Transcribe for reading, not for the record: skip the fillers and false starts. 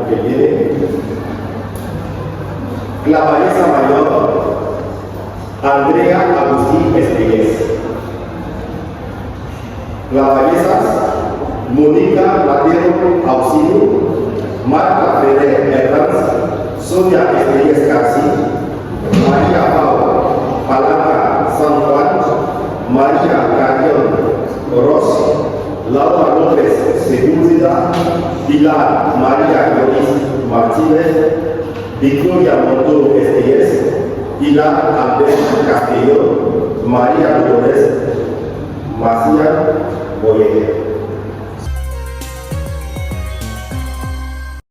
que viene. La Vanessa Mayor, Andrea Agustín Estrellas. La Vanessa, Mónica Mateo Auxilio, Marta Ferrer Hernández, Sonia Estrellas García, María Pau Palanca San Juan, María Carrión Ross, Laura López Sepúlveda, Pilar María Yoris Martínez, Victoria Montoro Estrellas, Pilar Albert Castillo, María Dolores Macías Boyer.